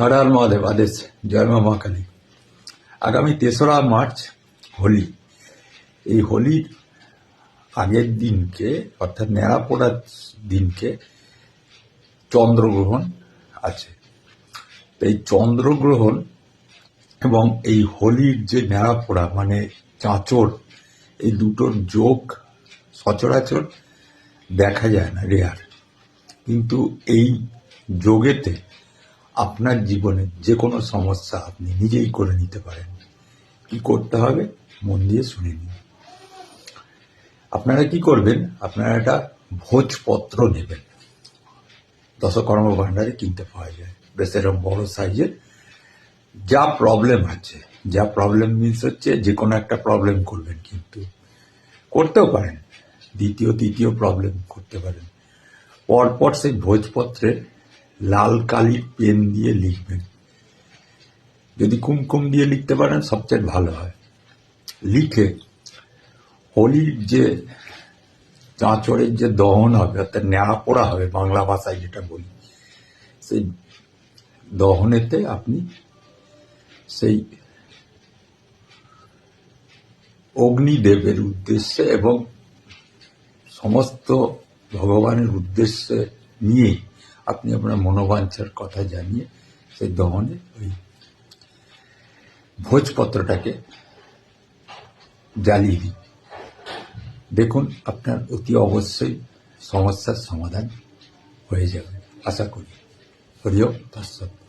হর হর মহাদেব। আদেশ। জয় মা মা কালী। আগামী ৩রা মার্চ হোলি। এই হোলির আগের দিনকে অর্থাৎ ন্যাড়া পোড়ার দিনকে চন্দ্রগ্রহণ আছে। এই চন্দ্রগ্রহণ এবং এই হোলির যে ন্যাড়া পোড়া মানে চাঁচর, এই দুটোর যোগ সচরাচর দেখা যায় না, রেয়ার। কিন্তু এই যোগেতে আপনার জীবনে যে কোনো সমস্যা আপনি নিজেই করে নিতে পারেন। কি করতে হবে মন দিয়ে শুনে নিন। আপনারা কি করবেন, আপনারা একটা ভোজপত্র নেবেন। দশকর্ম ভাণ্ডারে কিনতে পাওয়া যায়, বেশ এরকম বড় সাইজের। যা প্রবলেম আছে, যা প্রবলেম মিনস হচ্ছে যে কোনো একটা প্রবলেম করবেন, কিন্তু করতেও পারেন দ্বিতীয় তৃতীয় প্রবলেম করতে পারেন। পরপর সেই ভোজপত্রে লাল কালির পেন দিয়ে লিখবেন। যদি কুমকুম দিয়ে লিখতে পারেন সবচেয়ে ভালো হয়। লিখে হোলির যে চাঁচরের যে দহন হবে, অর্থাৎ ন্যাড়া পোড়া হবে বাংলা ভাষায় যেটা বলি, সেই দহনেতে আপনি সেই অগ্নিদেবের উদ্দেশ্যে এবং সমস্ত ভগবানের উদ্দেশ্যে নিয়ে আপনি আপনার মনোবাঞ্ছার কথা জানিয়ে সেই দহনে ওই ভোজপত্রটাকে জ্বালিয়ে দিন। দেখুন আপনার অতি অবশ্যই সমস্যার সমাধান হয়ে যাবে, আশা করি। হরি ওম তৎসৎ।